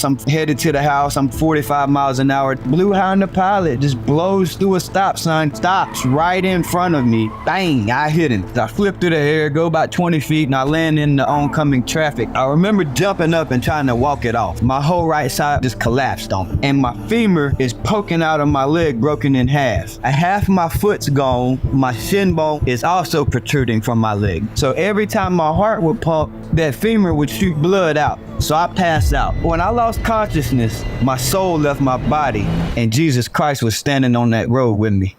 I'm headed to the house. I'm 45 miles an hour. Blue Honda Pilot just blows through a stop sign, stops right in front of me. Bang, I hit him. I flip through the air, go about 20 feet, and I land in the oncoming traffic. I remember jumping up and trying to walk it off. My whole right side just collapsed on me, and my femur is poking out of my leg, broken in half. Half my foot's gone. My shin bone is also protruding from my leg. So every time my heart would pump, that femur would shoot blood out. So I passed out. When I lost consciousness, my soul left my body, and Jesus Christ was standing on that road with me.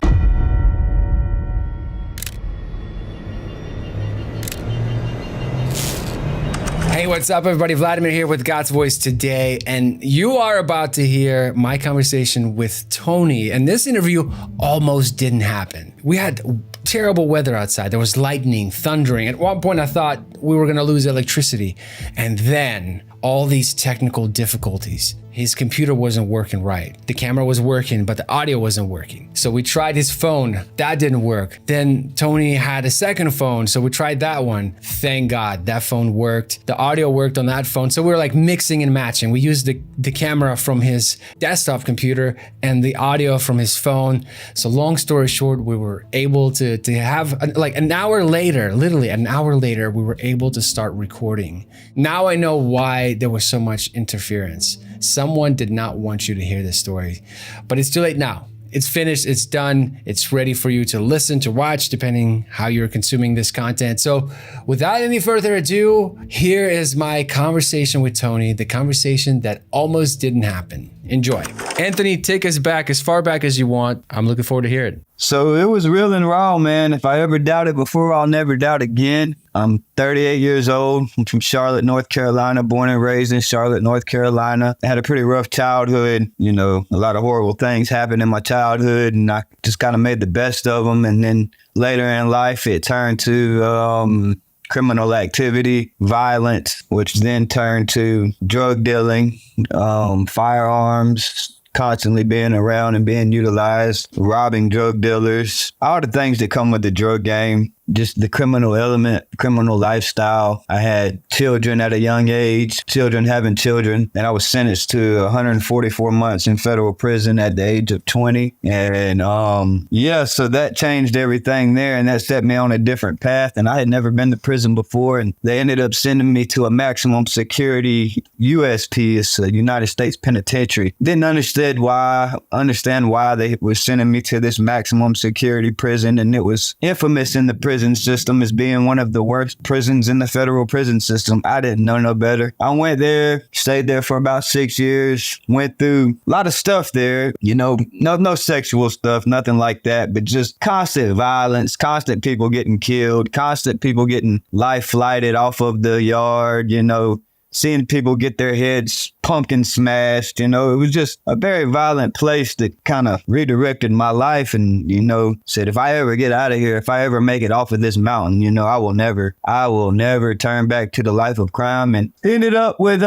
Hey, what's up, everybody? Vladimir here with God's Voice today, and you are about to hear my conversation with Tony. And this interview almost didn't happen. We had terrible weather outside. There was lightning, thundering. At one point, I thought we were going to lose electricity, and then all these technical difficulties. His computer wasn't working right. The camera was working, but the audio wasn't working. So we tried his phone. That didn't work. Then Tony had a second phone, so we tried that one. Thank God that phone worked. The audio worked on that phone. So we were like mixing and matching. We used the camera from his desktop computer and the audio from his phone. So long story short, we were able to have like an hour later, literally an hour later, we were able to start recording. Now I know why there was so much interference. Someone did not want you to hear this story, but it's too late now. It's finished, it's done, it's ready for you to listen, to watch, depending how you're consuming this content. So without any further ado, here is my conversation with Tony, the conversation that almost didn't happen. Enjoy. Anthony, take us back as far back as you want. I'm looking forward to hearing it. So it was real and raw, man. If I ever doubted before, I'll never doubt again. I'm 38 years old. I'm from Charlotte, North Carolina, born and raised in Charlotte, North Carolina. I had a pretty rough childhood. You know, a lot of horrible things happened in my childhood, and I just kind of made the best of them. And then later in life, it turned to criminal activity, violence, which then turned to drug dealing, firearms, constantly being around and being utilized, robbing drug dealers, all the things that come with the drug game, just the criminal element, criminal lifestyle. I had children at a young age, children having children, and I was sentenced to 144 months in federal prison at the age of 20. And so that changed everything there, and that set me on a different path. And I had never been to prison before, and they ended up sending me to a maximum security USP, it's a United States Penitentiary. Didn't understand why they were sending me to this maximum security prison, and it was infamous in the prison system as being one of the worst prisons in the federal prison system. I didn't know no better. I went there, stayed there for about 6 years, went through a lot of stuff there, you know, no sexual stuff, nothing like that, but just constant violence, constant people getting killed, constant people getting life flighted off of the yard, you know, seeing people get their heads pumpkin smashed, you know, it was just a very violent place that kind of redirected my life and, you know, said, if I ever get out of here, if I ever make it off of this mountain, you know, I will never turn back to the life of crime. And ended up with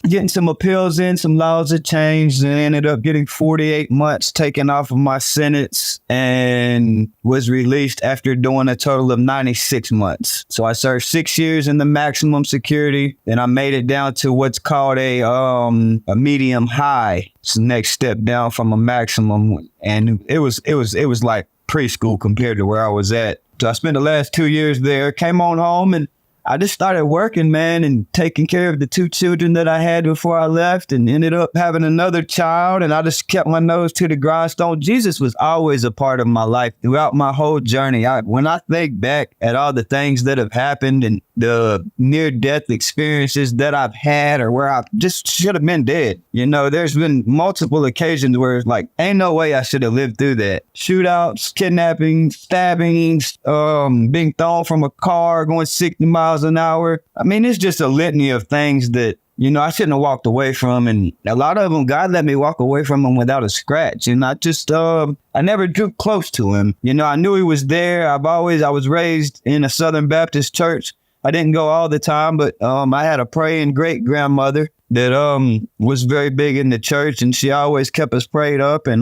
getting some appeals in, some laws that changed, and ended up getting 48 months taken off of my sentence and was released after doing a total of 96 months. So I served 6 years in the maximum security, and I made it down to what's called a medium high. It's the next step down from a maximum, and it was like preschool compared to where I was at. So I spent the last 2 years there, came on home, and I just started working, man, and taking care of the 2 children that I had before I left, and ended up having another child, and I just kept my nose to the grindstone. Jesus was always a part of my life throughout my whole journey. When I think back at all the things that have happened and the near-death experiences that I've had, or where I just should have been dead. You know, there's been multiple occasions where it's like, ain't no way I should have lived through that. Shootouts, kidnapping, stabbings, being thrown from a car, going 60 miles an hour. I mean, it's just a litany of things that, you know, I shouldn't have walked away from. And a lot of them, God let me walk away from them without a scratch. And I never drew close to him. You know, I knew he was there. I was raised in a Southern Baptist church. I didn't go all the time, but I had a praying great grandmother that was very big in the church, and she always kept us prayed up. And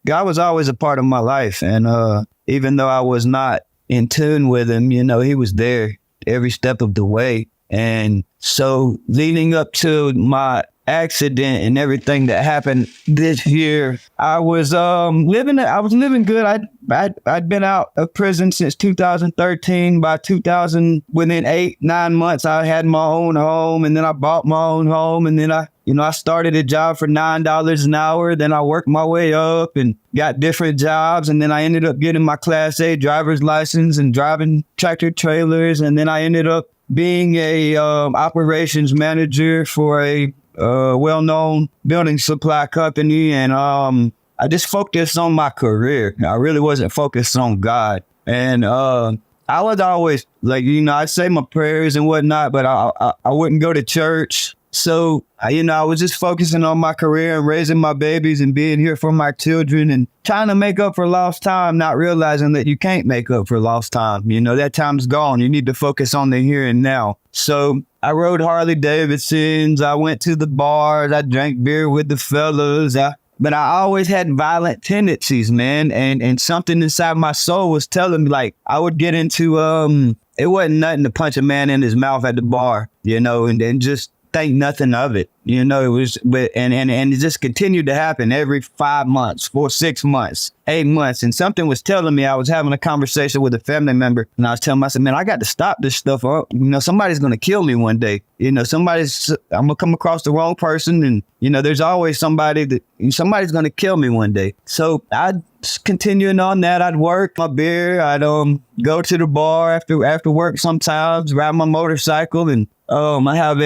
God was always a part of my life. And even though I was not in tune with him, you know, he was there every step of the way. And so leading up to my accident and everything that happened this year, I was living good. I'd been out of prison since 2013. By 2000, within 8-9 months, I had my own home, and then I bought my own home, and then I started a job for $9 an hour. Then I worked my way up and got different jobs. And then I ended up getting my Class A driver's license and driving tractor trailers. And then I ended up being a operations manager for a well-known building supply company. And I just focused on my career. I really wasn't focused on God. And I was always like, I'd say my prayers and whatnot, but I wouldn't go to church. So, I was just focusing on my career and raising my babies and being here for my children and trying to make up for lost time, not realizing that you can't make up for lost time. That time's gone. You need to focus on the here and now. So I rode Harley Davidsons. I went to the bars. I drank beer with the fellas. But I always had violent tendencies, man. And something inside my soul was telling me, like, I would get into, it wasn't nothing to punch a man in his mouth at the bar, and just think nothing of it. It was, and it just continued to happen every 5 months, 6 months, 8 months. And something was telling me, I was having a conversation with a family member, and I was telling myself, man, I got to stop this stuff. Or, somebody's going to kill me one day. I'm going to come across the wrong person. And, there's always somebody's going to kill me one day. So I'd continuing on that. I'd work my beer. I'd go to the bar after work sometimes, ride my motorcycle. And I have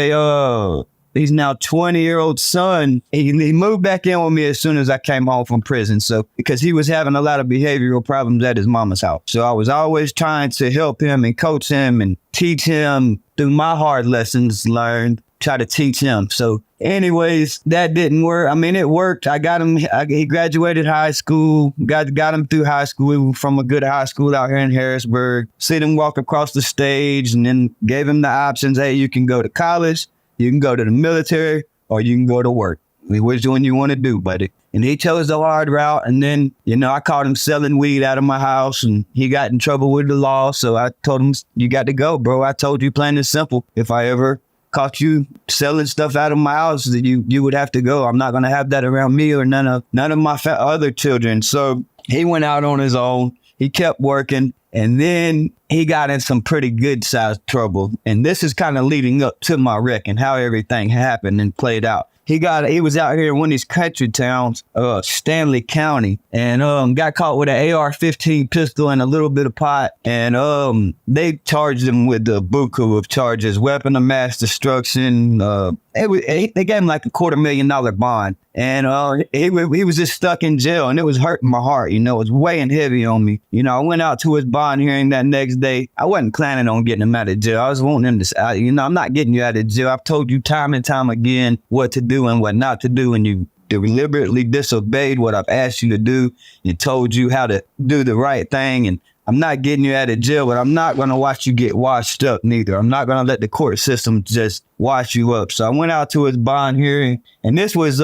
he's now 20-year-old son. He moved back in with me as soon as I came home from prison. So because he was having a lot of behavioral problems at his mama's house. So I was always trying to help him and coach him and teach him through my hard lessons learned, try to teach him. So anyways, that didn't work. I mean, it worked. I got him. He graduated high school, got him through high school from a good high school out here in Harrisburg. Seen him walk across the stage and then gave him the options. Hey, you can go to college, you can go to the military, or you can go to work. Which one you want to do, buddy? And he chose the hard route. And then, I caught him selling weed out of my house and he got in trouble with the law. So I told him, you got to go, bro. I told you plain and simple. If I ever caught you selling stuff out of my house, that you would have to go. I'm not going to have that around me or none of my other children. So he went out on his own. He kept working. And then he got in some pretty good sized trouble. And this is kind of leading up to my wreck and how everything happened and played out. He was out here in one of these country towns, Stanley County, and got caught with an AR-15 pistol and a little bit of pot. And they charged him with a buku of charges, weapon of mass destruction. They gave him like $250,000 bond. And he was just stuck in jail, and it was hurting my heart. It was weighing heavy on me. I went out to his bond hearing that next day. I wasn't planning on getting him out of jail. I was wanting him to, I'm not getting you out of jail. I've told you time and time again what to do and what not to do, and you deliberately disobeyed what I've asked you to do and told you how to do the right thing. And I'm not getting you out of jail, but I'm not going to watch you get washed up neither. I'm not going to let the court system just wash you up. So I went out to his bond hearing, and this was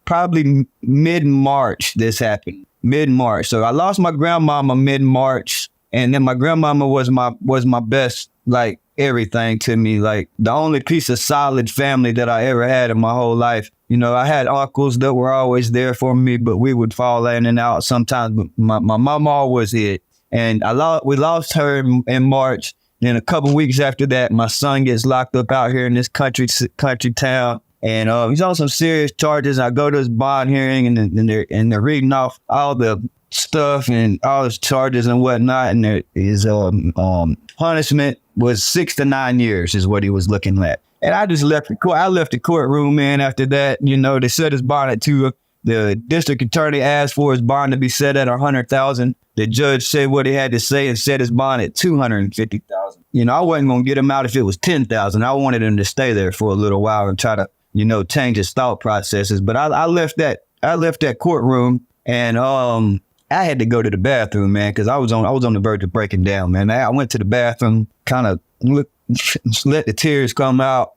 probably mid-March this happened, mid-March. So I lost my grandmama mid-March, and then my grandmama was my best, like, everything to me, like the only piece of solid family that I ever had in my whole life. I had uncles that were always there for me, but we would fall in and out sometimes. But my mama was it. And we lost her in March. Then a couple weeks after that, my son gets locked up out here in this country town. And he's on some serious charges. I go to his bond hearing, and they're reading off all the stuff and all his charges and whatnot. And his punishment was 6 to 9 years is what he was looking at. And I just left the court. I left the courtroom, man. After that, they set his bond at the district attorney asked for his bond to be set at $100,000. The judge said what he had to say and set his bond at $250,000. I wasn't going to get him out if it was $10,000. I wanted him to stay there for a little while and try to, change his thought processes. But I left that courtroom, and I had to go to the bathroom, man, because I was on the verge of breaking down, man. I went to the bathroom, kind of let the tears come out,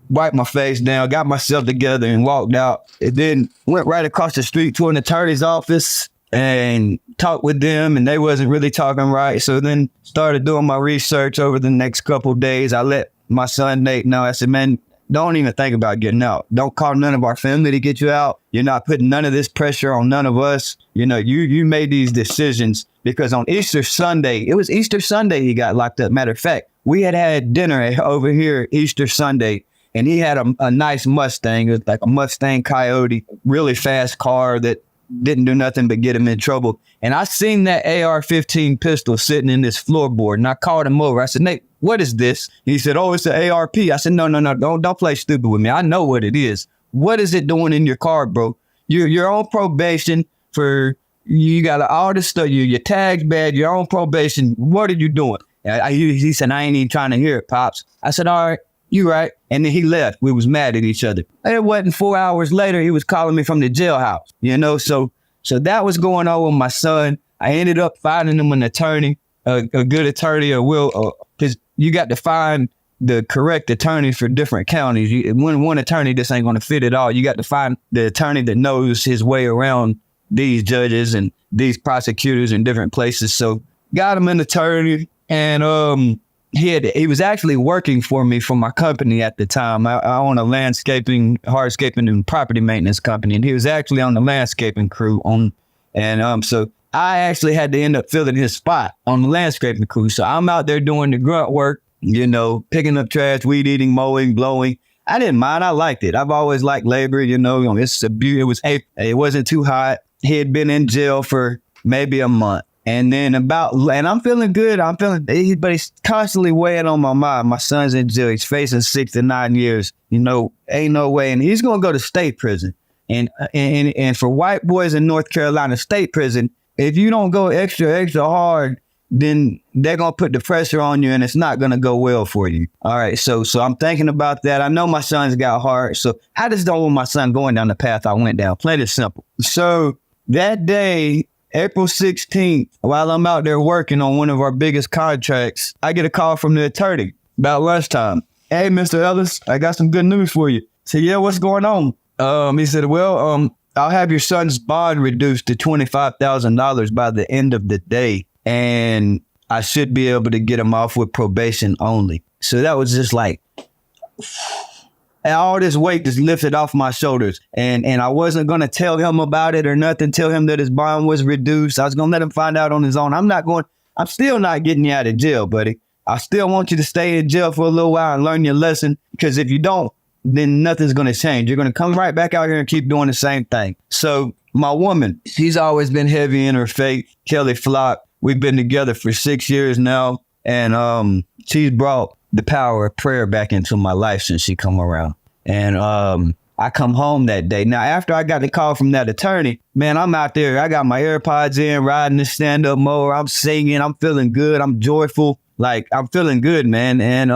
wiped my face down, got myself together and walked out. And then went right across the street to an attorney's office and talked with them, and they wasn't really talking right. So then started doing my research over the next couple of days. I let my son Nate know. I said, man, don't even think about getting out. Don't call none of our family to get you out. You're not putting none of this pressure on none of us. You know, you made these decisions because on Easter Sunday, it was Easter Sunday he got locked up. Matter of fact, we had dinner over here Easter Sunday, and he had a nice Mustang. It was like a Mustang Coyote, really fast car that didn't do nothing but get him in trouble. And I seen that AR-15 pistol sitting in this floorboard, and I called him over. I said, Nate, what is this? He said, oh, it's an ARP. I said, no, don't play stupid with me. I know what it is. What is it doing in your car, bro? You're on probation for, you got all this stuff, your tag's bad, you're on probation. What are you doing? He said, I ain't even trying to hear it, Pops. I said, all right, you right. And then he left. We was mad at each other. It wasn't 4 hours later, he was calling me from the jailhouse, you know? So that was going on with my son. I ended up finding him an attorney, a good attorney, because you got to find the correct attorney for different counties. One attorney just ain't going to fit it all. You got to find the attorney that knows his way around these judges and these prosecutors in different places. So got him an attorney, and he was actually working for me for my company at the time. I own a landscaping, hardscaping, and property maintenance company, and he was actually on the landscaping crew so I actually had to end up filling his spot on the landscaping crew. So I'm out there doing the grunt work, you know, picking up trash, weed eating, mowing, blowing. I didn't mind. I liked it. I've always liked labor, you know. It wasn't too hot. He had been in jail for maybe a month. And then and I'm feeling good. But he's constantly weighing on my mind. My son's in jail. He's facing 6 to 9 years. You know, ain't no way. And he's going to go to state prison. And for white boys in North Carolina state prison, if you don't go extra hard, then they're going to put the pressure on you and it's not going to go well for you. All right. So I'm thinking about that. I know my son's got heart. So I just don't want my son going down the path I went down. Plain and simple. So that day, April 16th, while I'm out there working on one of our biggest contracts, I get a call from the attorney about lunchtime. Hey, Mr. Ellis, I got some good news for you. I said, yeah, what's going on? He said, well, I'll have your son's bond reduced to $25,000 by the end of the day. And I should be able to get him off with probation only. So that was just like, and all this weight just lifted off my shoulders. And I wasn't going to tell him about it or nothing, tell him that his bond was reduced. I was going to let him find out on his own. I'm still not getting you out of jail, buddy. I still want you to stay in jail for a little while and learn your lesson. Because if you don't, then nothing's going to change. You're going to come right back out here and keep doing the same thing. So my woman, she's always been heavy in her faith, Kelly Flock. We've been together for 6 years now. And she's brought the power of prayer back into my life since she come around. And I come home that day. Now, after I got the call from that attorney, man, I'm out there. I got my AirPods in, riding the stand-up mower. I'm singing. I'm feeling good. I'm joyful. Like, I'm feeling good, man. And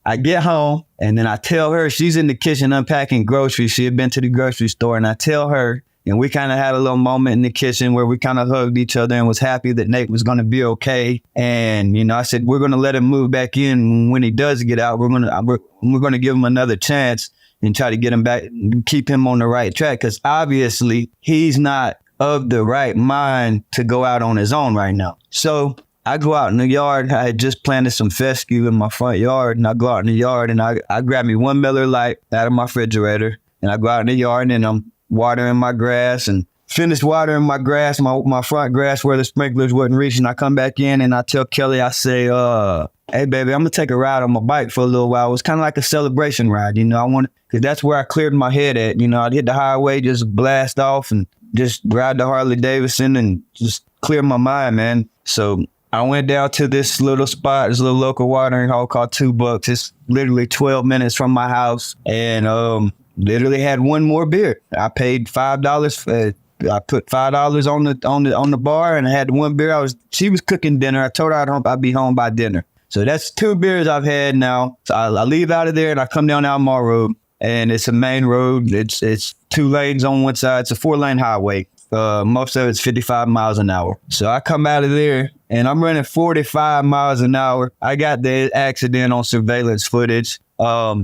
I get home, and then I tell her, she's in the kitchen unpacking groceries. She had been to the grocery store, and I tell her, and we kind of had a little moment in the kitchen where we kind of hugged each other and was happy that Nate was going to be okay. And, you know, I said, we're going to let him move back in. When he does get out, we're going to give him another chance and try to get him back, keep him on the right track. Because obviously he's not of the right mind to go out on his own right now. So I go out in the yard. I had just planted some fescue in my front yard, and I go out in the yard and I grab me 1 Miller Lite out of my refrigerator, and I go out in the yard and I'm watering my grass and finished watering my grass, my front grass where the sprinklers wasn't reaching. I come back in and I tell Kelly, I say, hey, baby, I'm going to take a ride on my bike for a little while. It was kind of like a celebration ride. You know, because that's where I cleared my head at. You know, I'd hit the highway, just blast off and just ride the Harley Davidson and just clear my mind, man. So I went down to this little spot, this little local watering hole called $2. It's literally 12 minutes from my house, and literally had one more beer. I paid $5. I put $5 on the bar, and I had one beer. She was cooking dinner. I told her I'd be home by dinner. So that's 2 beers I've had now. So I leave out of there and I come down Almar Road, and it's a main road. It's 2 lanes on one side. It's a 4-lane highway. Most of it's 55 miles an hour. So I come out of there and I'm running 45 miles an hour. I got the accident on surveillance footage. Let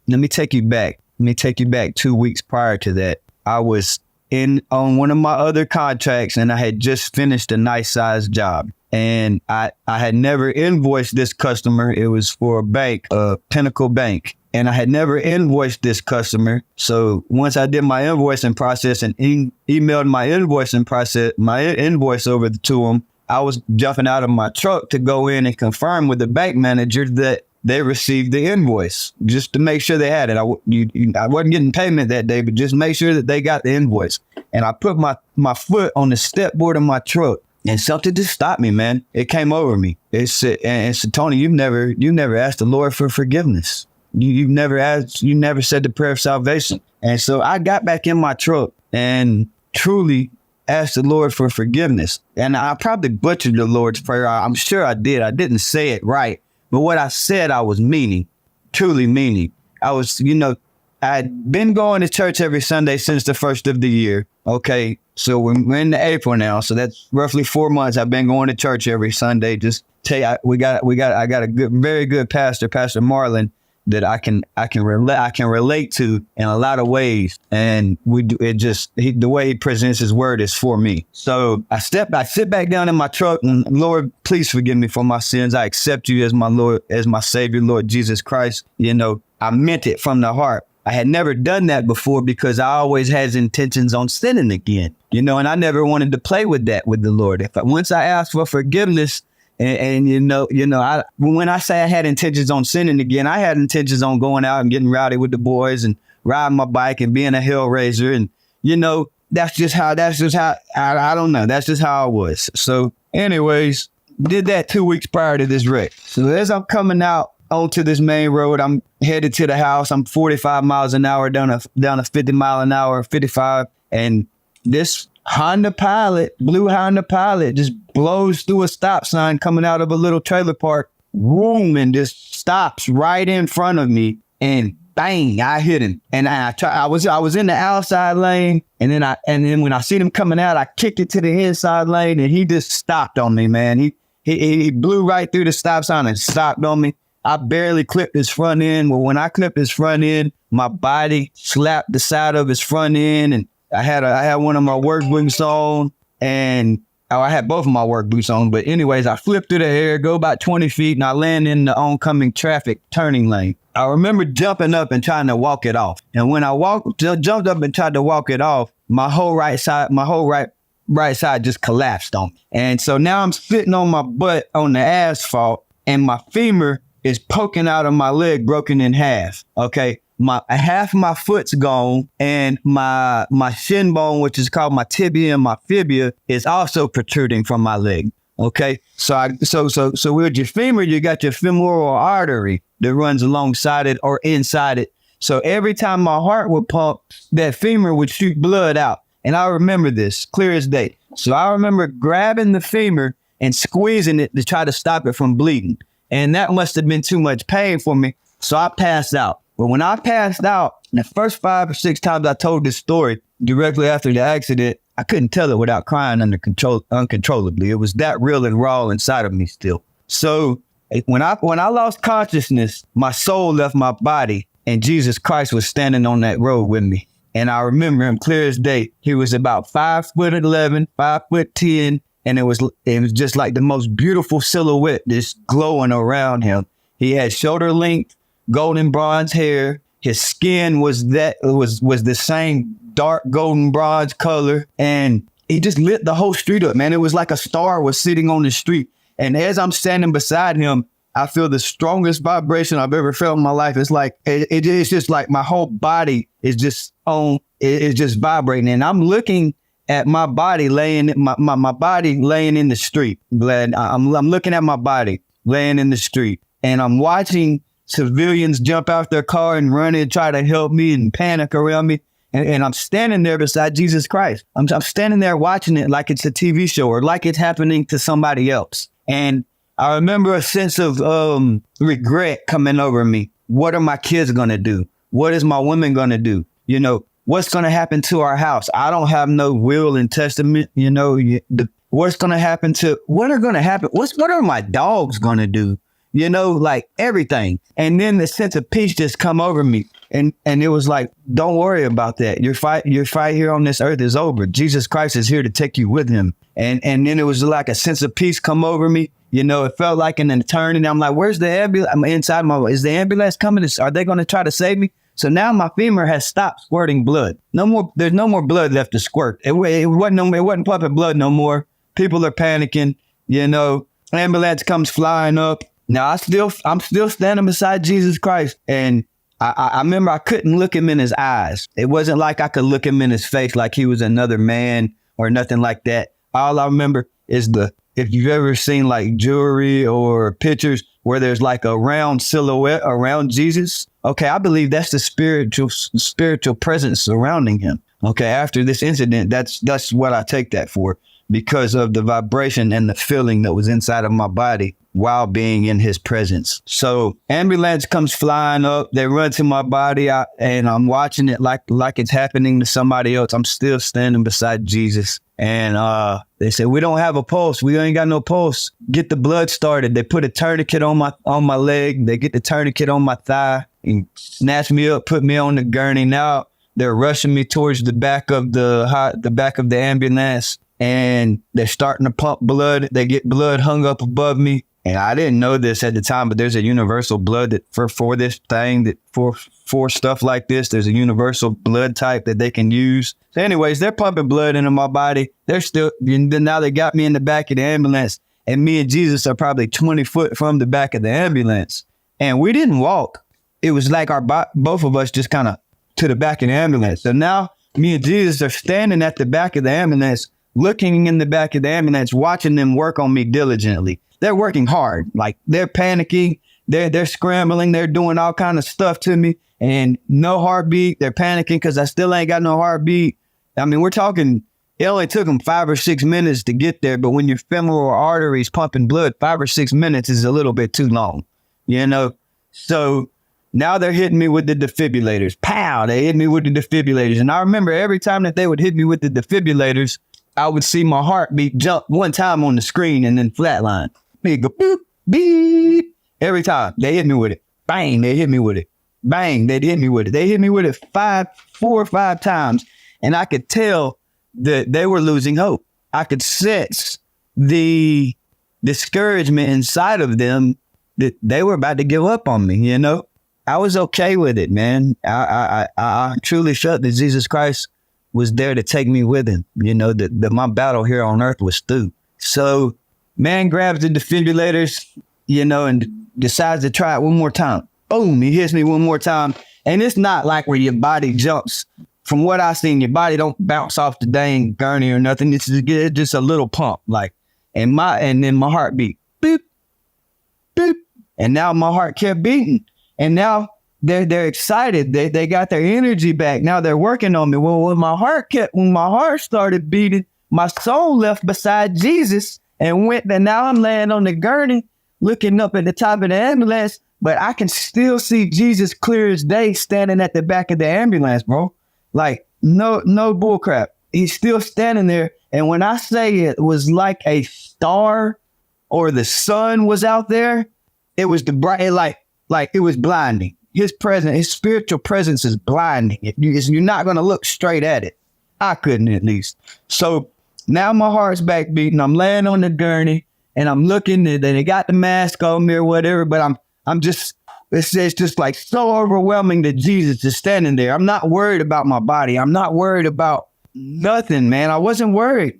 me take you back. 2 weeks prior to that. I was on one of my other contracts, and I had just finished a nice sized job. And I had never invoiced this customer. It was for a bank, Pinnacle Bank. and I had never invoiced this customer. So once I did my invoicing process and emailed my invoice over to them, I was jumping out of my truck to go in and confirm with the bank manager that they received the invoice, just to make sure they had it. I wasn't getting payment that day, but just make sure that they got the invoice. And I put my foot on the step board of my truck, and something just stopped me, man. It came over me. It said, Tony, you've never asked the Lord for forgiveness. You never said the prayer of salvation. And so I got back in my truck and truly asked the Lord for forgiveness. And I probably butchered the Lord's Prayer. I'm sure I did. I didn't say it right. But what I said, I was meaning, truly meaning. I'd been going to church every Sunday since the first of the year. Okay, so we're in April now. So that's roughly 4 months. I've been going to church every Sunday. Just tell you, I got a very good pastor, Pastor Marlon, that I can relate to in a lot of ways, and the way he presents his word is for me. So I sit back down in my truck, and Lord, please forgive me for my sins. I accept you as my Lord, as my Savior, Lord Jesus Christ. I meant it from the heart. I had never done that before because I always had intentions on sinning again, and I never wanted to play with that with the Lord. Once I asked for forgiveness. And when I say I had intentions on sinning again, I had intentions on going out and getting rowdy with the boys and riding my bike and being a hellraiser. And, that's just how, I don't know. That's just how I was. So anyways, did that 2 weeks prior to this wreck. So as I'm coming out onto this main road, I'm headed to the house. I'm 45 miles an hour down a 50 mile an hour, 55. And this blue Honda Pilot just blows through a stop sign coming out of a little trailer park, boom, and just stops right in front of me, and bang, I hit him. And I was in the outside lane, and then when I seen him coming out, I kicked it to the inside lane, and he just stopped on me, man. He blew right through the stop sign and stopped on me. I barely clipped his front end. Well, when I clipped his front end, my body slapped the side of his front end, and I had one of my work boots on, and I had both of my work boots on. But anyways, I flipped through the air, go about 20 feet, and I land in the oncoming traffic turning lane. I remember jumping up and trying to walk it off. And when I jumped up and tried to walk it off, my whole right side just collapsed on me. And so now I'm sitting on my butt on the asphalt, and my femur is poking out of my leg, broken in half. Okay. Half my foot's gone, and my shin bone, which is called my tibia and my fibia, is also protruding from my leg. Okay, so with your femur, you got your femoral artery that runs alongside it or inside it. So every time my heart would pump, that femur would shoot blood out, and I remember this clear as day. So I remember grabbing the femur and squeezing it to try to stop it from bleeding, and that must have been too much pain for me. So I passed out. But when I passed out, the first 5 or 6 times I told this story directly after the accident, I couldn't tell it without crying uncontrollably. It was that real and raw inside of me still. So when I lost consciousness, my soul left my body, and Jesus Christ was standing on that road with me. And I remember him clear as day. He was about 5'11", 5'10", and it was just like the most beautiful silhouette just glowing around him. He had shoulder length, golden bronze hair. His skin was the same dark golden bronze color, and he just lit the whole street up, man. It was like a star was sitting on the street. And as I'm standing beside him, I feel the strongest vibration I've ever felt in my life. It's like it's just like my whole body is just vibrating, and I'm looking at my body laying my body laying in the street. Glad I'm looking at my body laying in the street, and I'm watching civilians jump out their car and run and try to help me and panic around me. And I'm standing there beside Jesus Christ. I'm standing there watching it like it's a TV show or like it's happening to somebody else. And I remember a sense of regret coming over me. What are my kids going to do? What is my woman going to do? What's going to happen to our house? I don't have no will and testament. What's going to happen what are my dogs going to do? Like everything. And then the sense of peace just come over me. And it was like, don't worry about that. Your fight here on this earth is over. Jesus Christ is here to take you with him. And then it was like a sense of peace come over me. It felt like an eternity. I'm like, where's the ambulance? I'm inside is the ambulance coming? Are they going to try to save me? So now my femur has stopped squirting blood. No more. There's no more blood left to squirt. It wasn't pumping blood no more. People are panicking. Ambulance comes flying up. Now I'm still standing beside Jesus Christ, and I remember I couldn't look him in his eyes. It wasn't like I could look him in his face like he was another man or nothing like that. All I remember is if you've ever seen like jewelry or pictures where there's like a round silhouette around Jesus. Okay, I believe that's the spiritual presence surrounding him. Okay, after this incident, that's what I take that for, because of the vibration and the feeling that was inside of my body while being in his presence. So ambulance comes flying up. They run to my body, and I'm watching it like it's happening to somebody else. I'm still standing beside Jesus. And they said, we don't have a pulse. We ain't got no pulse. Get the blood started. They put a tourniquet on my leg. They get the tourniquet on my thigh and snatch me up, put me on the gurney. Now they're rushing me towards the back of the ambulance, and they're starting to pump blood. They get blood hung up above me. And I didn't know this at the time, but there's a universal blood that for this thing, that for stuff like this, there's a universal blood type that they can use. So anyways, they're pumping blood into my body. Now they got me in the back of the ambulance, and me and Jesus are probably 20 foot from the back of the ambulance. And we didn't walk. It was like both of us just kind of to the back of the ambulance. So now me and Jesus are standing at the back of the ambulance, looking in the back of the ambulance, watching them work on me diligently. They're working hard. Like, they're panicking. They're scrambling. They're doing all kind of stuff to me, and no heartbeat. They're panicking because I still ain't got no heartbeat. I mean, we're talking, it only took them 5 or 6 minutes to get there. But when your femoral arteries pumping blood, 5 or 6 minutes is a little bit too long, So now they're hitting me with the defibrillators. Pow! They hit me with the defibrillators. And I remember every time that they would hit me with the defibrillators, I would see my heartbeat jump one time on the screen and then flatline. Me go boop, beep. Every time they hit me with it, bang, they hit me with it. Bang, they hit me with it. They hit me with it 4 or 5 times. And I could tell that they were losing hope. I could sense the discouragement inside of them, that they were about to give up on me, I was okay with it, man. I truly felt that Jesus Christ was there to take me with him, that my battle here on earth was through. So man grabs the defibrillators, and decides to try it one more time. Boom, he hits me one more time. And it's not like where your body jumps. From what I've seen, your body don't bounce off the dang gurney or nothing. It's just a little pump, and then my heart beat, beep, beep. And now my heart kept beating. And now they're excited. They got their energy back. Now they're working on me. Well, when my heart started beating, my soul left beside Jesus and went. And now I'm laying on the gurney, looking up at the top of the ambulance, but I can still see Jesus clear as day standing at the back of the ambulance, bro. Like, no bullcrap. He's still standing there. And when I say it was like a star or the sun was out there, it was like it was blinding. His spiritual presence is blinding. You're not going to look straight at it. I couldn't, at least. So now my heart's back beating. I'm laying on the gurney and I'm looking, and they got the mask on me or whatever, but it's just like so overwhelming that Jesus is standing there. I'm not worried about my body. I'm not worried about nothing, man. I wasn't worried.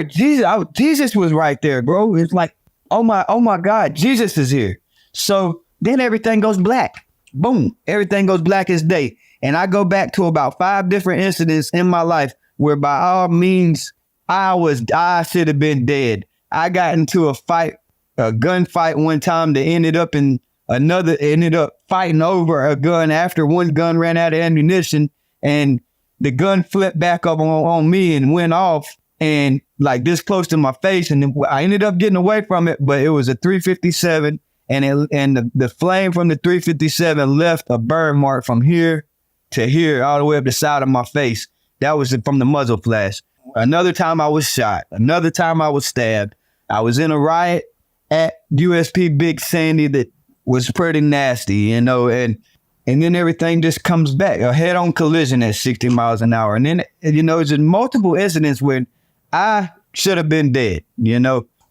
Jesus was right there, bro. It's like, oh my God, Jesus is here. So then everything goes black. Boom. Everything goes black as day. And I go back to about 5 different incidents in my life where by all means I should have been dead. I got into a gunfight one time that ended up fighting over a gun after one gun ran out of ammunition, and the gun flipped back up on me and went off, and like this close to my face. And I ended up getting away from it, but it was a 357. And the flame from the 357 left a burn mark from here to here, all the way up the side of my face. That was from the muzzle flash. Another time I was shot. Another time I was stabbed. I was in a riot at USP Big Sandy that was pretty nasty, and then everything just comes back. A head-on collision at 60 miles an hour. And then, it's just multiple incidents where I should have been dead,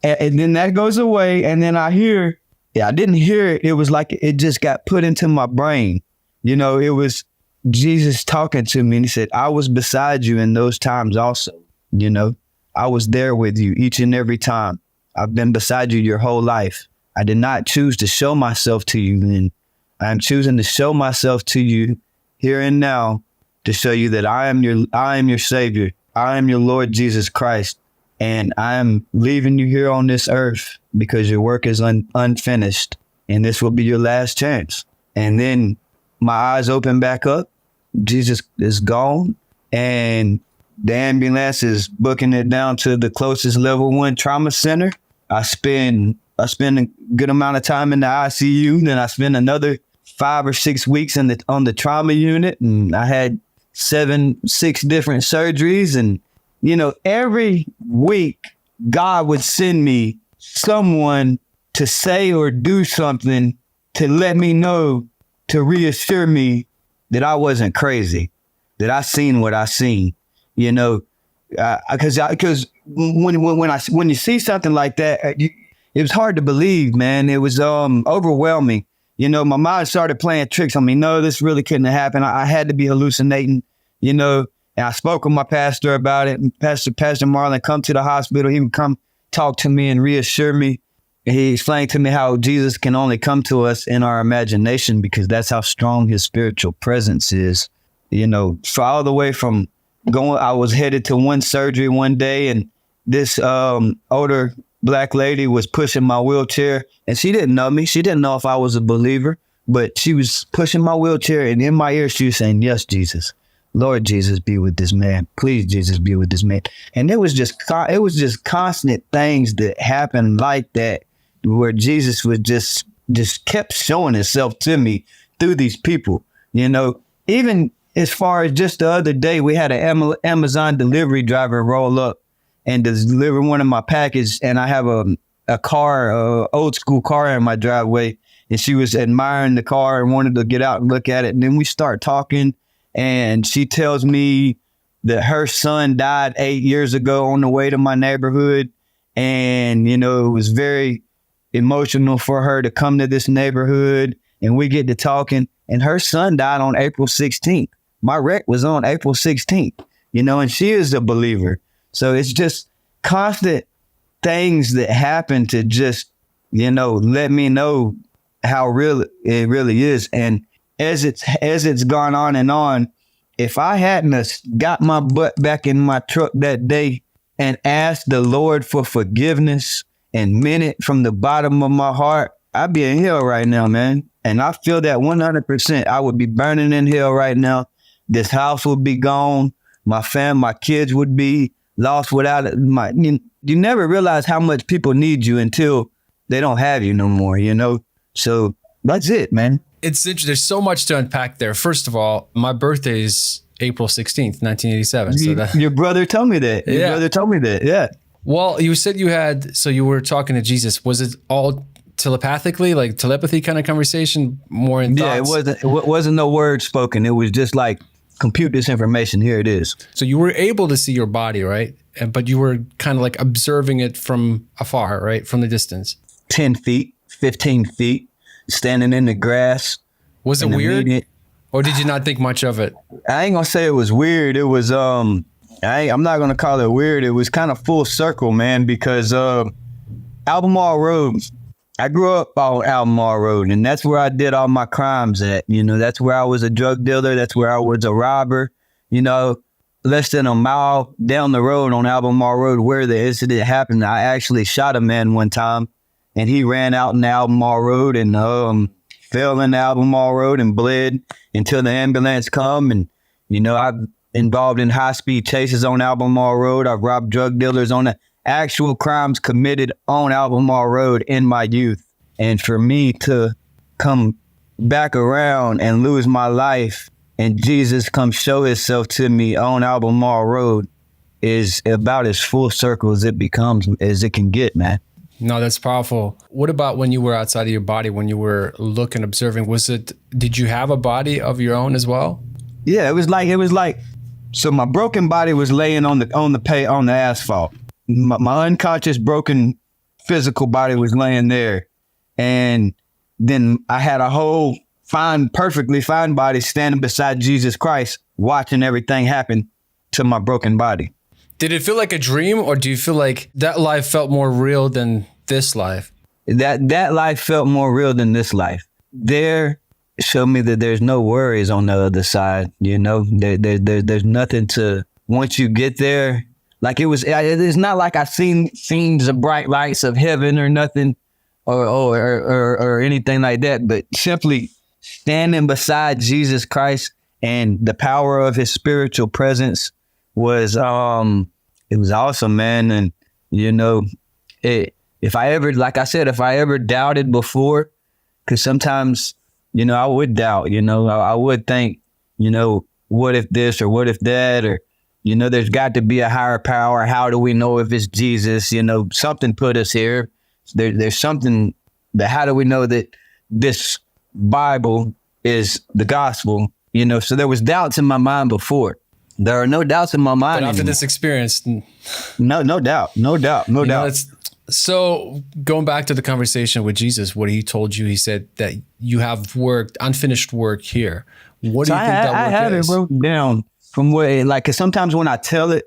And then that goes away. And then I didn't hear it. It was like it just got put into my brain. You know, it was Jesus talking to me, and he said, I was beside you in those times also. You know, I was there with you each and every time. I've been beside you your whole life. I did not choose to show myself to you then. I'm choosing to show myself to you here and now to show you that I am your Savior. I am your Lord Jesus Christ. And I am leaving you here on this earth because your work is unfinished. And this will be your last chance. And then my eyes open back up. Jesus is gone. And the ambulance is booking it down to the closest level 1 trauma center. I spend a good amount of time in the ICU. Then I spend another 5 or 6 weeks on the trauma unit. And I had 6 different surgeries. And, you know, every week, God would send me someone to say or do something to let me know, to reassure me that I wasn't crazy, that I seen what I seen, you know, because when you see something like that, it was hard to believe, man. It was overwhelming. You know, my mind started playing tricks on me. No, this really couldn't have happened. I had to be hallucinating, you know. And I spoke with my pastor about it. And Pastor Marlon come to the hospital. He would come talk to me and reassure me. He explained to me how Jesus can only come to us in our imagination because that's how strong his spiritual presence is. You know, so all the way from I was headed to one surgery one day, and this older Black lady was pushing my wheelchair, and she didn't know me. She didn't know if I was a believer, but she was pushing my wheelchair, and in my ear, she was saying, yes, Jesus. Lord Jesus, be with this man. Please, Jesus, be with this man. And it was just constant things that happened like that, where Jesus was just kept showing himself to me through these people. You know, even as far as just the other day, we had an Amazon delivery driver roll up and deliver one of my packages, and I have a car, old school car in my driveway, and she was admiring the car and wanted to get out and look at it. And then we start talking. And she tells me that her son died 8 years ago on the way to my neighborhood. And, you know, it was very emotional for her to come to this neighborhood. And we get to talking. And her son died on April 16th. My wreck was on April 16th, you know, and she is a believer. So it's just constant things that happen to just, you know, let me know how real it really is. And as it's gone on, if I hadn't got my butt back in my truck that day and asked the Lord for forgiveness and meant it from the bottom of my heart, I'd be in hell right now, man. And I feel that 100%. I would be burning in hell right now. This house would be gone. My kids would be lost without it. You never realize how much people need you until they don't have you no more, you know? So that's it, man. It's interesting. There's so much to unpack there. First of all, my birthday is April 16th, 1987. Your brother told me that. Your brother told me that. Yeah. Well, you said you were talking to Jesus. Was it all telepathically, like telepathy kind of conversation, more in thoughts? Yeah, it wasn't no word spoken. It was just like, compute this information. Here it is. So you were able to see your body, right? But you were kind of like observing it from afar, right? From the distance. 10 feet, 15 feet. Standing in the grass. Was it weird? Or did you not think much of it? I ain't gonna say it was weird. It was I'm not gonna call it weird. It was kind of full circle, man, because Albemarle Road. I grew up on Albemarle Road, and that's where I did all my crimes at. You know, that's where I was a drug dealer. That's where I was a robber. You know, less than a mile down the road on Albemarle Road where the incident happened, I actually shot a man one time. And he ran out in Albemarle Road and fell in Albemarle Road and bled until the ambulance come. And, you know, I've involved in high-speed chases on Albemarle Road. I've robbed drug dealers on the actual crimes committed on Albemarle Road in my youth. And for me to come back around and lose my life and Jesus come show himself to me on Albemarle Road is about as full circle as it can get, man. No, that's powerful. What about when you were outside of your body, when you were looking, observing? Did you have a body of your own as well? Yeah, it was like, so my broken body was laying on the asphalt. My unconscious broken physical body was laying there. And then I had a whole perfectly fine body standing beside Jesus Christ, watching everything happen to my broken body. Did it feel like a dream, or do you feel like that life felt more real than this life? That life felt more real than this life. There showed me that there's no worries on the other side. You know, there's nothing to, once you get there, like it's not like I seen the bright lights of heaven or nothing or anything like that, but simply standing beside Jesus Christ and the power of his spiritual presence was, it was awesome, man. And, you know, if I ever doubted before, because sometimes, you know, I would doubt, you know, I would think, you know, what if this or what if that, or, you know, there's got to be a higher power. How do we know if it's Jesus? You know, something put us here. There's something that, how do we know that this Bible is the gospel? You know, so there was doubts in my mind before. There are no doubts in my mind. But after anymore. this experience, no doubt. So going back to the conversation with Jesus, what he told you, he said that you have unfinished work here. What do you think that work is? I had it wrote down from where, like, cause sometimes when I tell it,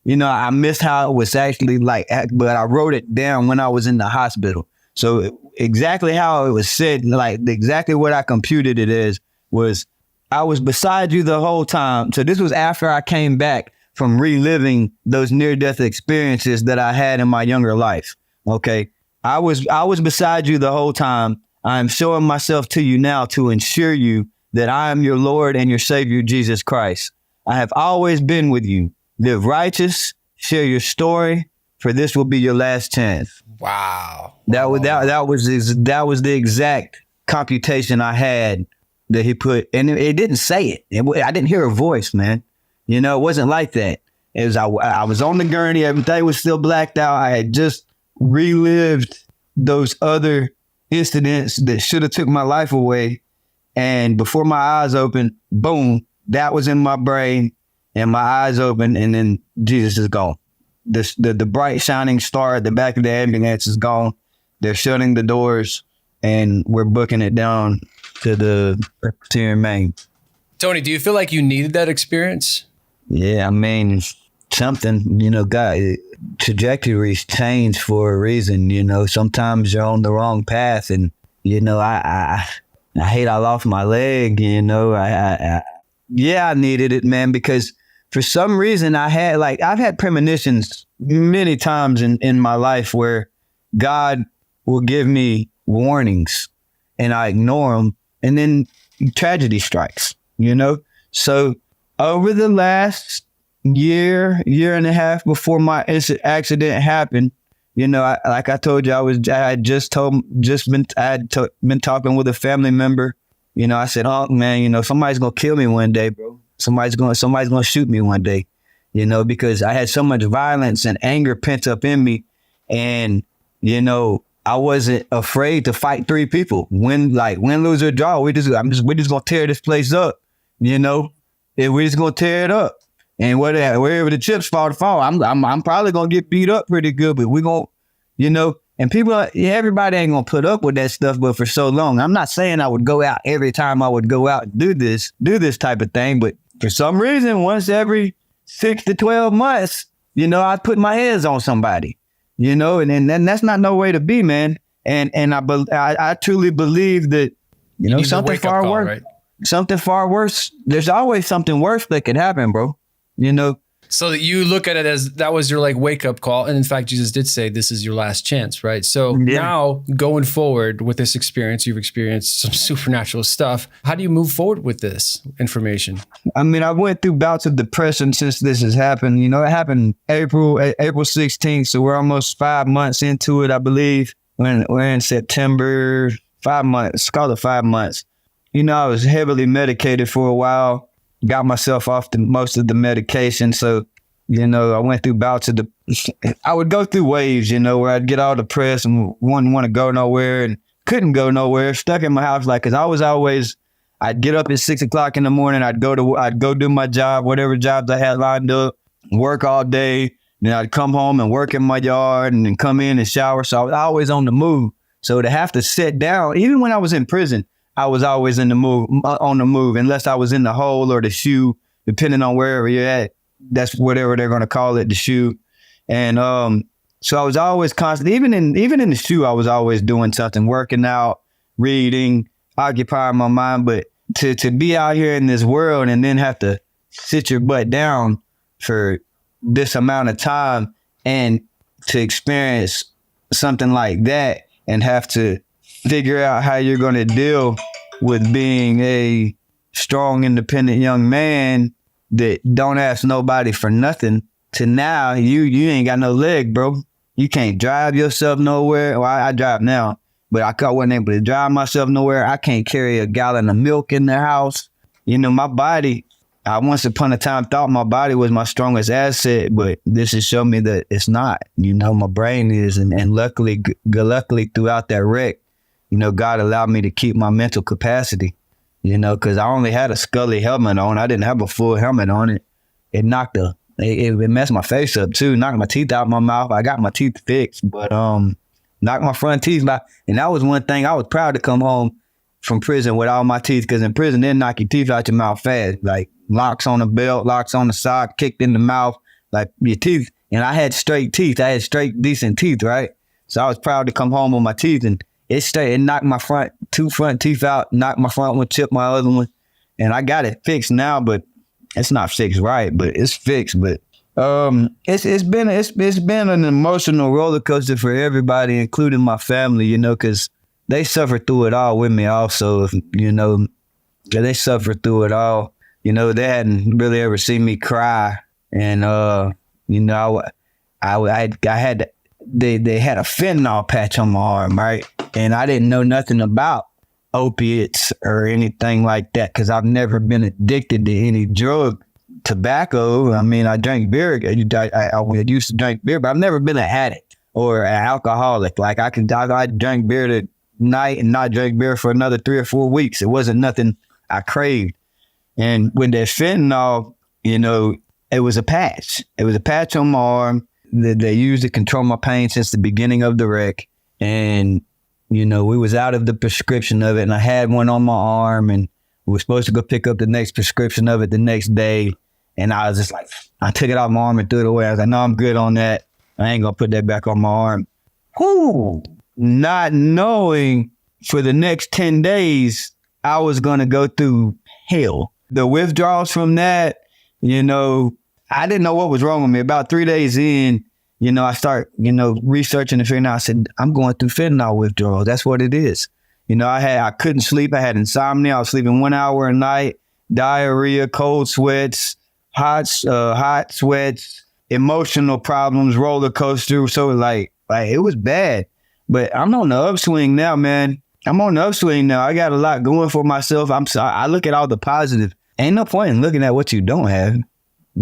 you know, I miss how it was actually like, but I wrote it down when I was in the hospital. So exactly how it was said, like exactly what I computed it as was, I was beside you the whole time. So this was after I came back from reliving those near-death experiences that I had in my younger life. Okay. I was beside you the whole time. I am showing myself to you now to ensure you that I am your Lord and your Savior, Jesus Christ. I have always been with you. Live righteous, share your story, for this will be your last chance. Wow. That was the exact computation I had that he put, and it didn't say it. I didn't hear a voice, man. You know, it wasn't like that. It was I was on the gurney, everything was still blacked out. I had just relived those other incidents that should have took my life away, and before my eyes opened, boom, that was in my brain, and my eyes opened, and then Jesus is gone. The bright shining star at the back of the ambulance is gone. They're shutting the doors, and we're booking it down to the Presbyterian Main. Tony, do you feel like you needed that experience? Yeah, I mean, something, you know, God, trajectories change for a reason. You know, sometimes you're on the wrong path, and, you know, I hate I lost my leg, you know, I needed it, man, because for some reason I've had premonitions many times in my life where God will give me warnings and I ignore them, and then tragedy strikes, you know? So over the last year and a half before my accident happened, you know, like I told you, I had been talking with a family member. You know, I said, oh man, you know, somebody's gonna kill me one day, bro. Somebody's gonna shoot me one day, you know, because I had so much violence and anger pent up in me, and you know, I wasn't afraid to fight three people. Win, lose, or draw. We're just gonna tear this place up, you know. We're just gonna tear it up, and wherever the chips fall, I'm probably gonna get beat up pretty good, but we're gonna, you know. And everybody ain't gonna put up with that stuff, but for so long. I'm not saying I would go out every time I would go out and do this type of thing, but for some reason, once every 6 to 12 months, you know, I'd put my hands on somebody, you know, and that's not no way to be, man. And I truly believe that, you know, something far worse, right? Something far worse. There's always something worse that could happen, bro. You know. So that you look at it as that was your like wake up call. And in fact, Jesus did say this is your last chance, right? So now going forward with this experience, you've experienced some supernatural stuff. How do you move forward with this information? I mean, I went through bouts of depression since this has happened. You know, it happened April 16th. So we're almost 5 months into it, I believe. We're in September, 5 months, call it 5 months. You know, I was heavily medicated for a while. Got myself off most of the medication. So, you know, I went through bouts of I would go through waves, you know, where I'd get all depressed and wouldn't want to go nowhere and couldn't go nowhere, stuck in my house. Like, cause I'd get up at 6 o'clock in the morning. I'd go do my job, whatever jobs I had lined up, work all day, Then I'd come home and work in my yard and then come in and shower. So I was always on the move. So to have to sit down, even when I was in prison, I was always on the move, unless I was in the hole or the shoe, depending on wherever you're at. That's whatever they're going to call it, the shoe. And so I was always constant, even in the shoe, I was always doing something, working out, reading, occupying my mind. But to be out here in this world and then have to sit your butt down for this amount of time and to experience something like that and have to figure out how you're going to deal with being a strong, independent young man that don't ask nobody for nothing, to now you ain't got no leg, bro. You can't drive yourself nowhere. Well, I drive now, but I wasn't able to drive myself nowhere. I can't carry a gallon of milk in the house. You know, my body, I once upon a time thought my body was my strongest asset, but this has shown me that it's not. You know, my brain is, and luckily throughout that wreck, you know, God allowed me to keep my mental capacity, you know, because I only had a Scully helmet on. I didn't have a full helmet on it. It messed my face up too, knocked my teeth out my mouth. I got my teeth fixed, but knocked my front teeth out. And that was one thing. I was proud to come home from prison with all my teeth, because in prison, they knock your teeth out your mouth fast. Like locks on the belt, locks on the sock, kicked in the mouth, like your teeth. And I had straight teeth. I had straight, decent teeth, right? So I was proud to come home with my teeth, and it knocked my two front teeth out, knocked my front one, chipped my other one. And I got it fixed now, but it's not fixed right, but it's fixed. But it's been an emotional roller coaster for everybody, including my family, you know, because they suffered through it all with me also. You know, they suffered through it all. You know, they hadn't really ever seen me cry. And, you know, they had a fentanyl patch on my arm, right? And I didn't know nothing about opiates or anything like that, because I've never been addicted to any drug. Tobacco, I mean, I drank beer. I used to drink beer, but I've never been an addict or an alcoholic. Like I drank beer tonight and not drink beer for another 3 or 4 weeks. It wasn't nothing I craved. And when that fentanyl, you know, it was a patch. It was a patch on my arm that they used to control my pain since the beginning of the wreck. And, you know, we was out of the prescription of it, and I had one on my arm, and we were supposed to go pick up the next prescription of it the next day. And I was just like, I took it off my arm and threw it away. I was like, no, I'm good on that. I ain't gonna put that back on my arm. Whew. Not knowing for the next 10 days, I was gonna go through hell. The withdrawals from that, you know, I didn't know what was wrong with me. About 3 days in, you know, I start, you know, researching and figuring out. I said, I'm going through fentanyl withdrawals. That's what it is. You know, I couldn't sleep. I had insomnia. I was sleeping 1 hour a night, diarrhea, cold sweats, hot sweats, emotional problems, roller coaster. So like it was bad. But I'm on the upswing now, man. I'm on the upswing now. I got a lot going for myself. I look at all the positive. Ain't no point in looking at what you don't have.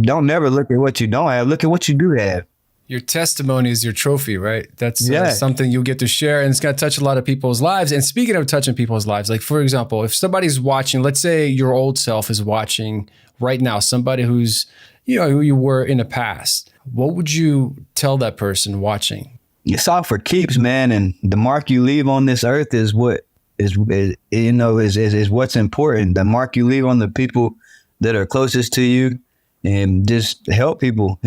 Don't never look at what you don't have. Look at what you do have. Your testimony is your trophy, right? That's something you get to share, and it's going to touch a lot of people's lives. And speaking of touching people's lives, like for example, if somebody's watching, let's say your old self is watching right now, somebody who's, you know, who you were in the past, what would you tell that person watching? It's all for keeps, man. And the mark you leave on this earth is what is what's important. The mark you leave on the people that are closest to you, and just help people.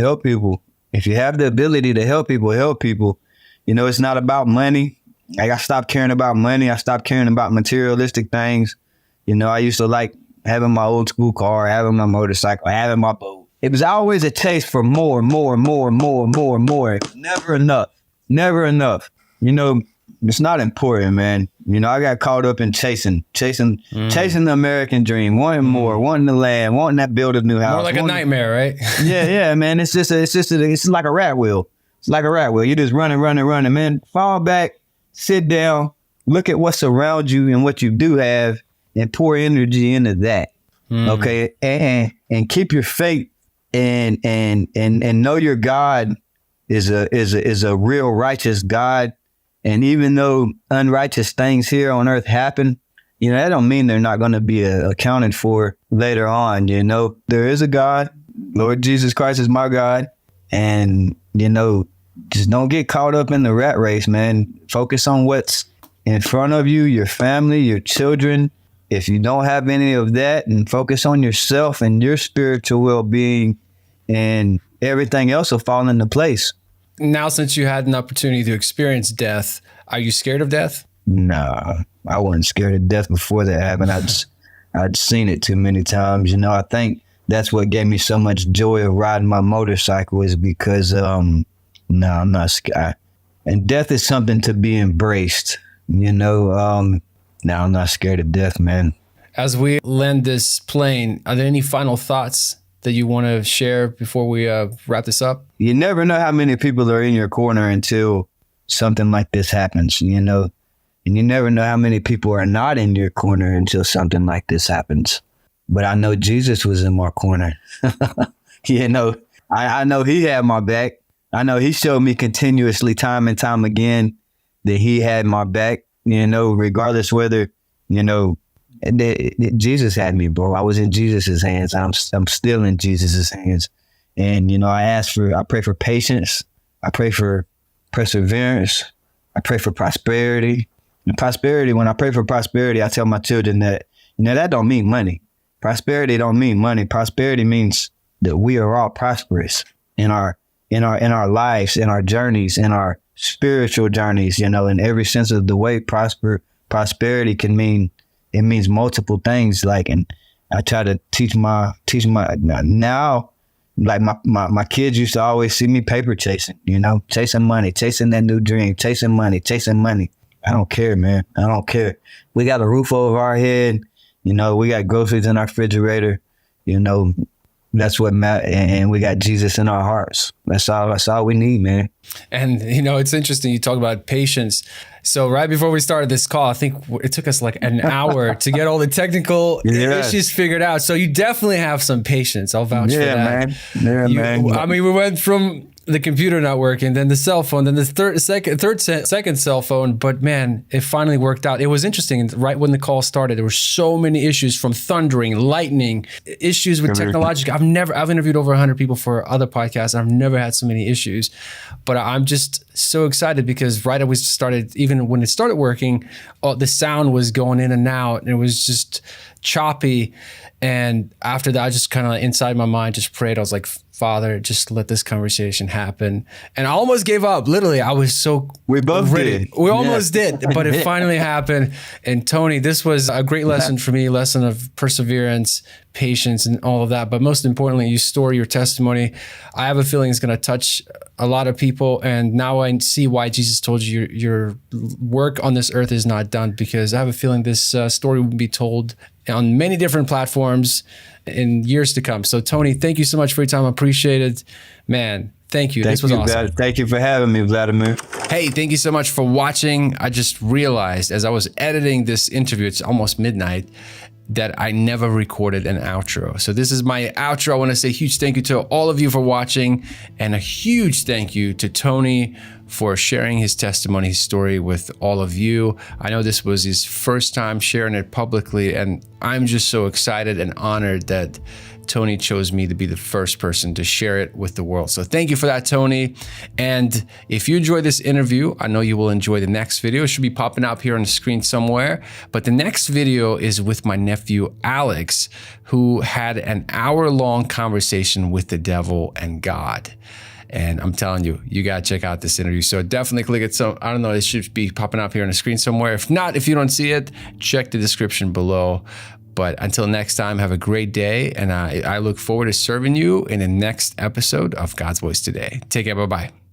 If you have the ability to help people. You know, it's not about money. Like I stopped caring about money. I stopped caring about materialistic things. You know, I used to like having my old school car, having my motorcycle, having my boat. It was always a taste for more. Never enough. You know, it's not important, man. You know, I got caught up in chasing the American dream, wanting more, wanting the land, wanting that build a new house. More like a nightmare, right? yeah, man. It's like a rat wheel. It's like a rat wheel. You're just running, man. Fall back, sit down, look at what's around you and what you do have, and pour energy into that. Okay, and keep your faith, and know your God is a real righteous God. And even though unrighteous things here on earth happen, you know, that don't mean they're not going to be accounted for later on. You know, there is a God. Lord Jesus Christ is my God. And, just don't get caught up in the rat race, man. Focus on what's in front of you, your family, your children. If you don't have any of that, and focus on yourself and your spiritual well-being, and everything else will fall into place. Now, since you had an opportunity to experience death, are you scared of death? Nah, I wasn't scared of death before that happened. I'd seen it too many times. I think that's what gave me so much joy of riding my motorcycle, is because, I'm not scared. And death is something to be embraced, I'm not scared of death, man. As we land this plane, are there any final thoughts that you want to share before we wrap this up? You never know how many people are in your corner until something like this happens, and you never know how many people are not in your corner until something like this happens. But I know Jesus was in my corner. I know he had my back. I know he showed me continuously, time and time again, that he had my back, regardless whether, Jesus had me, bro. I was in Jesus's hands. I'm still in Jesus's hands. And, I pray for patience. I pray for perseverance. I pray for prosperity. And prosperity, when I pray for prosperity, I tell my children that, that don't mean money. Prosperity don't mean money. Prosperity means that we are all prosperous in our lives, in our journeys, in our spiritual journeys, in every sense of the way. Prosperity can mean, it means multiple things. And I try to teach my now, like my kids used to always see me paper chasing, chasing money, chasing that new dream, chasing money. I don't care, man. I don't care. We got a roof over our head. We got groceries in our refrigerator. That's what matters. And we got Jesus in our hearts. That's all we need, man. And, it's interesting. You talk about patience. So right before we started this call, I think it took us like an hour to get all the technical issues figured out. So you definitely have some patience. I'll vouch for that. Man. Yeah, man. I mean, we went from the computer not working, then the cell phone, then the second cell phone. But man, it finally worked out. It was interesting. Right when the call started, there were so many issues, from thundering, lightning, issues with technology. I've interviewed over 100 people for other podcasts. I've never had so many issues, but I'm just so excited because right as we started, even when it started working, the sound was going in and out, and it was just choppy. And after that, I just kind of inside my mind just prayed. I was like, Father, just let this conversation happen. And I almost gave up. Literally, I was so We both ready. did. We almost did, but it finally happened. And Tony, this was a great lesson for me, lesson of perseverance, patience, and all of that. But most importantly, you store your testimony. I have a feeling it's going to touch a lot of people. And now I see why Jesus told you your work on this earth is not done, because I have a feeling this story will be told on many different platforms in years to come. So Tony, thank you so much for your time. I appreciate it, man. Thank you. This was awesome. Thank you for having me, Vladimir. Hey, thank you so much for watching. I just realized as I was editing this interview, it's almost midnight, that I never recorded an outro. So this is my outro. I want to say a huge thank you to all of you for watching, and a huge thank you to Tony for sharing his testimony, his story with all of you. I know this was his first time sharing it publicly, and I'm just so excited and honored that Tony chose me to be the first person to share it with the world. So thank you for that, Tony. And if you enjoyed this interview, I know you will enjoy the next video. It should be popping up here on the screen somewhere. But the next video is with my nephew, Alex, who had an hour-long conversation with the devil and God. And I'm telling you, you got to check out this interview. So definitely click it. So I don't know, it should be popping up here on the screen somewhere. If not, if you don't see it, check the description below. But until next time, have a great day. And I look forward to serving you in the next episode of God's Voice Today. Take care. Bye-bye.